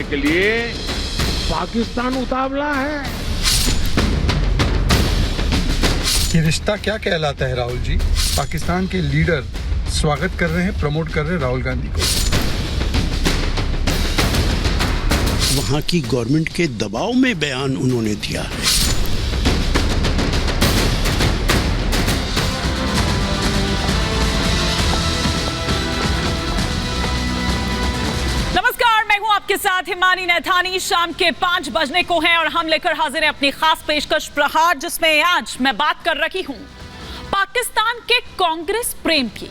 के लिए पाकिस्तान उतावला है। ये रिश्ता क्या कहलाता है राहुल जी? पाकिस्तान के लीडर स्वागत कर रहे हैं, प्रमोट कर रहे हैं राहुल गांधी को। वहां की गवर्नमेंट के दबाव में बयान उन्होंने दिया है। नमस्कार, मैं हूं आपके साथ हिमानी नैथानी। शाम के 5 बजने को हैं और हम लेकर हाजिर हैं अपनी खास पेशकश प्रहार, जिसमें आज मैं बात कर रही हूं पाकिस्तान के कांग्रेस प्रेम की।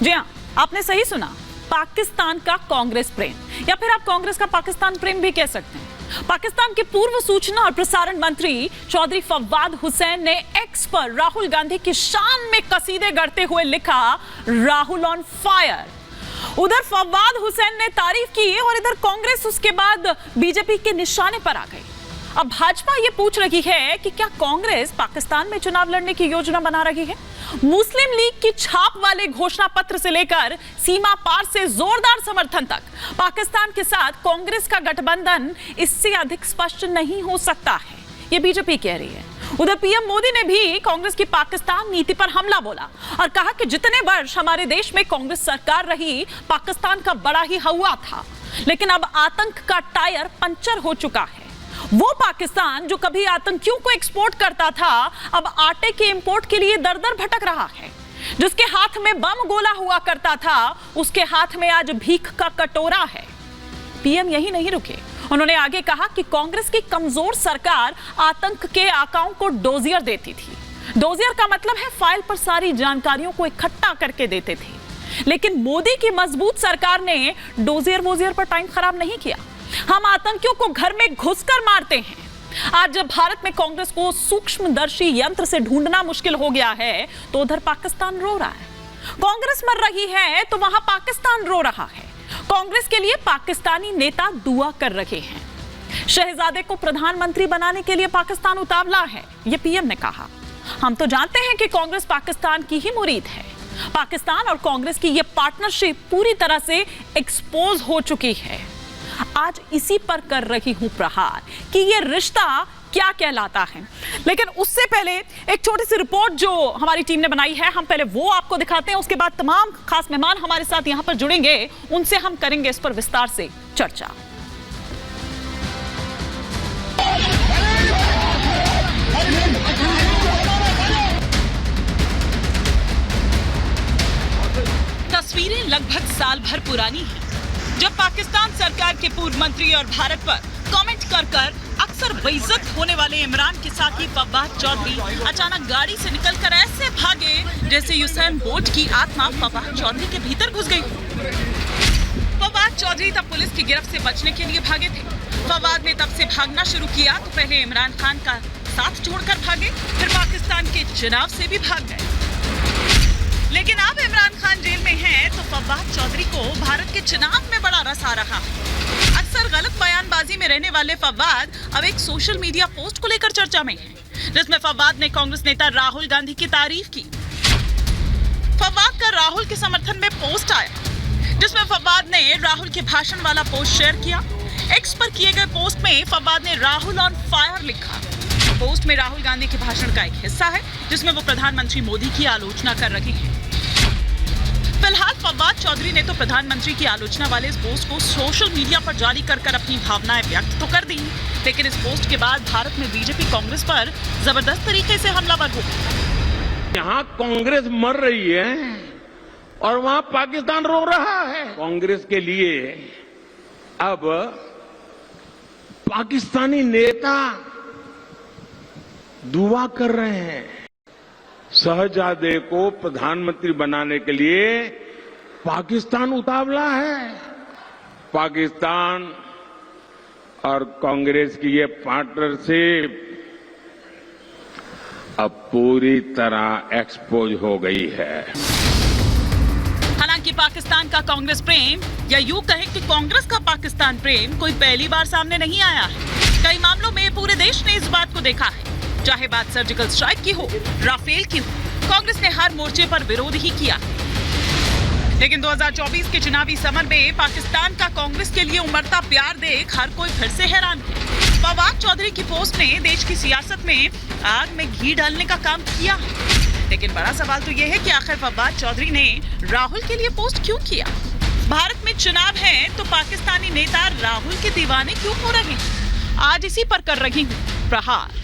जी हां, आपने सही सुना, पाकिस्तान का कांग्रेस प्रेम, या फिर आप कांग्रेस का पाकिस्तान प्रेम भी कह सकते हैं। पाकिस्तान के पूर्व सूचना और प्रसारण मंत्री चौधरी फवाद हुसैन ने एक्स पर राहुल गांधी की शान में कसीदे गढ़ते हुए लिखा, राहुल ऑन फायर। उधर फवाद हुसैन ने तारीफ की और इधर कांग्रेस उसके बाद बीजेपी के निशाने पर आ गई। अब भाजपा ये पूछ रही है कि क्या कांग्रेस पाकिस्तान में चुनाव लड़ने की योजना बना रही है? मुस्लिम लीग की छाप वाले घोषणा पत्र से लेकर सीमा पार से जोरदार समर्थन तक पाकिस्तान के साथ कांग्रेस का गठबंधन इससे अधिक स्पष्ट नहीं हो सकता है, ये बीजेपी कह रही है। उधर पीएम मोदी ने भी कांग्रेस की पाकिस्तान नीति पर हमला बोला और कहा कि जितने वर्ष हमारे देश में कांग्रेस सरकार रही, पाकिस्तान का बड़ा ही हवा था, लेकिन अब आतंक का टायर पंचर हो चुका है। वो पाकिस्तान जो कभी आतंकियों को एक्सपोर्ट करता था, अब आटे के इंपोर्ट के लिए दर दर भटक रहा है। जिसके हाथ में बम गोला हुआ करता था, उसके हाथ में आज भीख का कटोरा है। पीएम यही नहीं रुके, उन्होंने आगे कहा कि कांग्रेस की कमजोर सरकार आतंक के आकाओं को डोजियर देती थी। डोजियर का मतलब है फाइल पर सारी जानकारियों को इकट्ठा करके देते थे, लेकिन मोदी की मजबूत सरकार ने डोजियर वोजियर पर टाइम खराब नहीं किया। हम आतंकियों को घर में घुसकर मारते हैं। आज जब भारत में कांग्रेस को सूक्ष्मदर्शी यंत्र से ढूंढना मुश्किल हो गया है, तो उधर पाकिस्तान रो रहा है। कांग्रेस मर रही है तो वहां पाकिस्तान रो रहा है। कांग्रेस के लिए पाकिस्तानी नेता दुआ कर रहे हैं। शहजादे को प्रधानमंत्री बनाने के लिए पाकिस्तान उतावला है, यह पीएम ने कहा। हम तो जानते हैं कि कांग्रेस पाकिस्तान की ही मुरीद है। पाकिस्तान और कांग्रेस की यह पार्टनरशिप पूरी तरह से एक्सपोज हो चुकी है। आज इसी पर कर रही हूं प्रहार कि यह रिश्ता क्या कहलाता है। लेकिन उससे पहले एक छोटी सी रिपोर्ट जो हमारी टीम ने बनाई है, हम पहले वो आपको दिखाते हैं। उसके बाद तमाम खास मेहमान हमारे साथ यहां पर जुड़ेंगे, उनसे हम करेंगे इस पर विस्तार से चर्चा। तस्वीरें लगभग साल भर पुरानी हैं, जब पाकिस्तान सरकार के पूर्व मंत्री और भारत पर कमेंट कर अक्सर बेइज्जत होने वाले इमरान के साथी फवाद चौधरी अचानक गाड़ी से निकलकर ऐसे भागे जैसे यूसैन बोल्ट की आत्मा फवाद चौधरी के भीतर घुस गई। फवाद चौधरी तब पुलिस की गिरफ्त से बचने के लिए भागे थे। फवाद ने तब से भागना शुरू किया तो पहले इमरान खान का साथ छोड़कर भागे, फिर पाकिस्तान के चुनाव से भी भाग गए। लेकिन अब इमरान खान जेल में हैं, तो फवाद चौधरी को भारत के चुनाव में बड़ा रस आ रहा है। अक्सर गलत बयानबाजी में रहने वाले फवाद अब एक सोशल मीडिया पोस्ट को लेकर चर्चा में हैं, जिसमें फवाद ने कांग्रेस नेता राहुल गांधी की तारीफ की। फवाद का राहुल के समर्थन में पोस्ट आया, जिसमें फवाद ने राहुल के भाषण वाला पोस्ट शेयर किया। एक्स पर किए गए पोस्ट में फवाद ने राहुल ऑन फायर लिखा। पोस्ट में राहुल गांधी के भाषण का एक हिस्सा है, जिसमें वो प्रधानमंत्री मोदी की आलोचना कर रहे हैं। फिलहाल फवाद चौधरी ने तो प्रधानमंत्री की आलोचना वाले इस पोस्ट को सोशल मीडिया पर जारी कर अपनी भावनाएं व्यक्त तो कर दी, लेकिन इस पोस्ट के बाद भारत में बीजेपी कांग्रेस पर जबरदस्त तरीके से हमलावर हो गई। यहाँ कांग्रेस मर रही है और वहां पाकिस्तान रो रहा है। कांग्रेस के लिए अब पाकिस्तानी नेता दुआ कर रहे हैं। शहजादे को प्रधानमंत्री बनाने के लिए पाकिस्तान उतावला है। पाकिस्तान और कांग्रेस की ये पार्टनरशिप अब पूरी तरह एक्सपोज हो गई है। हालांकि पाकिस्तान का कांग्रेस प्रेम, या यूं कहें कि कांग्रेस का पाकिस्तान प्रेम, कोई पहली बार सामने नहीं आया है। कई मामलों में पूरे देश ने इस बात को देखा है, चाहे बात सर्जिकल स्ट्राइक की हो, राफेल की हो, कांग्रेस ने हर मोर्चे पर विरोध ही किया। लेकिन 2024 के चुनावी समर में पाकिस्तान का कांग्रेस के लिए उमड़ता प्यार देख हर कोई फिर से हैरान है। फवाद चौधरी की पोस्ट ने देश की सियासत में आग में घी डालने का काम किया है। लेकिन बड़ा सवाल तो यह है कि आखिर फवाद चौधरी ने राहुल के लिए पोस्ट क्यों किया? भारत में चुनाव है तो पाकिस्तानी नेता राहुल के दीवाने क्यों हो रहे हैं? आज इसी पर कर रही हूं प्रहार।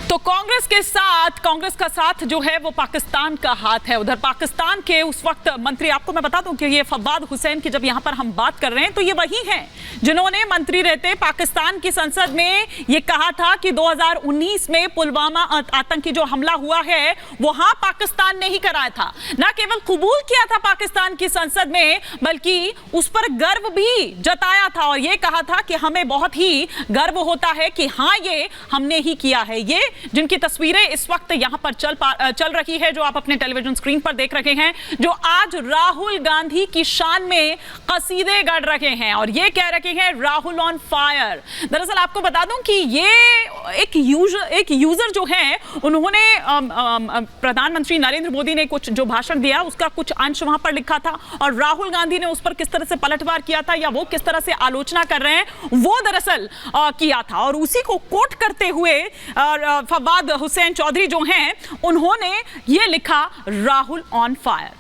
तो कांग्रेस का साथ जो है वो पाकिस्तान का हाथ है। उधर पाकिस्तान के उस वक्त मंत्री, आपको मैं बता दूं कि ये फवाद हुसैन की जब यहां पर हम बात कर रहे हैं तो ये वही हैं जिन्होंने मंत्री रहते पाकिस्तान की संसद में ये कहा था कि 2019 में पुलवामा आतंकी जो हमला हुआ है वहां पाकिस्तान ने ही कराया था। ना केवल कबूल किया था पाकिस्तान की संसद में बल्कि उस पर गर्व भी जताया था और ये कहा था कि हमें बहुत ही गर्व होता है कि हाँ ये हमने ही किया है। ये जिनकी तस्वीरें इस वक्त यहां पर चल रही है, जो आप अपने टेलीविजन स्क्रीन पर देख रहे हैं, जो आज राहुल गांधी की शान में कसीदे गढ़ रहे हैं और ये कह रहे हैं राहुल ऑन फायर। दरअसल आपको बता दूं कि ये एक यूजर जो है उन्होंने प्रधानमंत्री नरेंद्र मोदी ने कुछ जो भाषण दिया उसका कुछ अंश वहां पर लिखा था और राहुल गांधी ने उस पर किस तरह से पलटवार किया था या वो किस तरह से आलोचना कर रहे हैं वो दरअसल किया था और उसी को कोट करते हुए फवाद हुसैन चौधरी जो हैं उन्होंने ये लिखा राहुल ऑन फायर।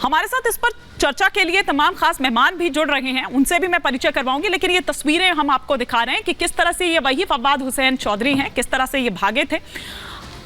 हमारे साथ इस पर चर्चा के लिए तमाम खास मेहमान भी जुड़ रहे हैं, उनसे भी मैं परिचय करवाऊंगी, लेकिन ये तस्वीरें हम आपको दिखा रहे हैं कि किस तरह से ये वही फवाद हुसैन चौधरी हैं, किस तरह से ये भागे थे,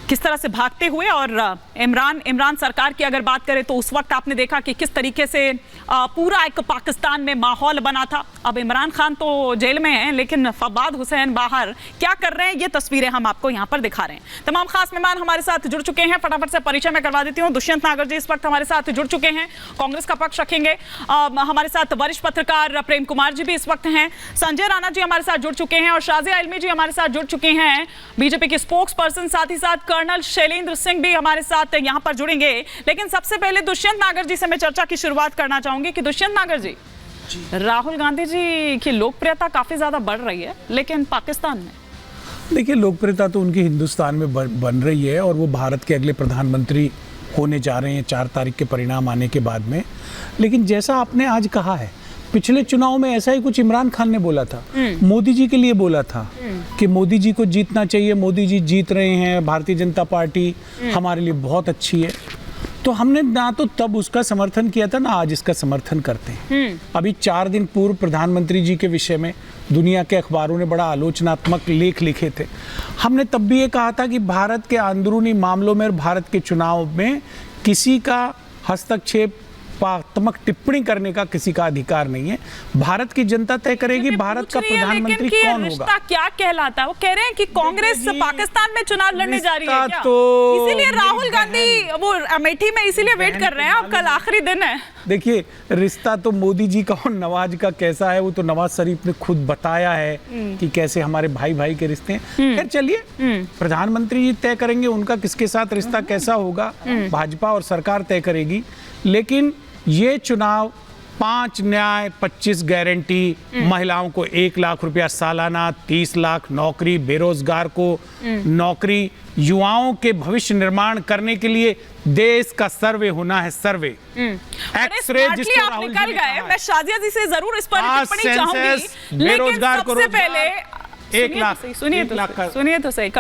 किस तरह से भागते हुए। और इमरान सरकार की अगर बात करें तो उस वक्त आपने देखा कि किस तरीके से पूरा एक पाकिस्तान में माहौल बना था। अब इमरान खान तो जेल में हैं लेकिन फवाद हुसैन बाहर क्या कर रहे हैं ये तस्वीरें हम आपको यहाँ पर दिखा रहे हैं। तमाम खास मेहमान हमारे साथ जुड़ चुके हैं, फटाफट से परिचय मैं करवा देती हूँ। दुष्यंत नागर जी इस वक्त हमारे साथ जुड़ चुके हैं, कांग्रेस का पक्ष रखेंगे। हमारे साथ वरिष्ठ पत्रकार प्रेम कुमार जी भी इस वक्त हैं, संजय राणा जी हमारे साथ जुड़ चुके हैं और शाजिया इल्मी जी हमारे साथ जुड़ चुके हैं, बीजेपी के स्पोक्स पर्सन। साथ ही साथ कर्नल शैलेंद्र सिंह भी हमारे साथ यहां पर जुड़ेंगे। लेकिन सबसे पहले दुष्यंत नागर जी से मैं चर्चा की शुरुआत करना चाहूंगी कि दुष्यंत नागर जी, राहुल गांधी जी की लोकप्रियता काफी ज्यादा बढ़ रही है लेकिन पाकिस्तान में देखिए लोकप्रियता तो उनकी हिंदुस्तान में बन रही है और वो भारत के अगले प्रधानमंत्री होने जा रहे हैं 4 तारीख के परिणाम आने के बाद में। लेकिन जैसा आपने आज कहा है, पिछले चुनाव में ऐसा ही कुछ इमरान खान ने बोला था, मोदी जी के लिए बोला था कि मोदी जी को जीतना चाहिए, मोदी जी जीत रहे हैं, भारतीय जनता पार्टी हमारे लिए बहुत अच्छी है। तो हमने ना तो तब उसका समर्थन किया था ना आज इसका समर्थन करते हैं। अभी 4 दिन पूर्व प्रधानमंत्री जी के विषय में दुनिया के अखबारों ने बड़ा आलोचनात्मक लेख लिखे थे। हमने तब भी ये कहा था कि भारत के अंदरूनी मामलों में और भारत के चुनाव में किसी का हस्तक्षेप पात्मक टिप्पणी करने का किसी का अधिकार नहीं है। भारत की जनता तय करेगी भारत का प्रधानमंत्री कौन होगा। रिश्ता क्या कहलाता है? वो कह रहे हैं कि कांग्रेस पाकिस्तान में चुनाव लड़ने जा रही है क्या? तो इसीलिए राहुल गांधी वो अमेठी में इसीलिए वेट कर रहे हैं, अब कल आखिरी दिन है। देखिए रिश्ता तो मोदी जी का और नवाज का कैसा है वो तो नवाज शरीफ ने खुद बताया है कि कैसे हमारे भाई भाई के रिश्ते हैं। खैर चलिए, प्रधानमंत्री जी तय करेंगे उनका किसके साथ रिश्ता कैसा होगा, भाजपा और सरकार तय करेगी। लेकिन ये चुनाव 5 न्याय 25 गारंटी, महिलाओं को 1 लाख रुपया सालाना, 30 लाख नौकरी, बेरोजगार को नौकरी, युवाओं के भविष्य निर्माण करने के लिए देश का सर्वे होना है, सर्वे एक्सरे जिसको आप राहुल निकल जी ने गए। कहा है। मैं शाजिया जी से जरूर इस पर टिप्पणी चाहूंगी, बेरोजगार को सबसे पहले रोजगार, 1 लाख सुनिए तो सही।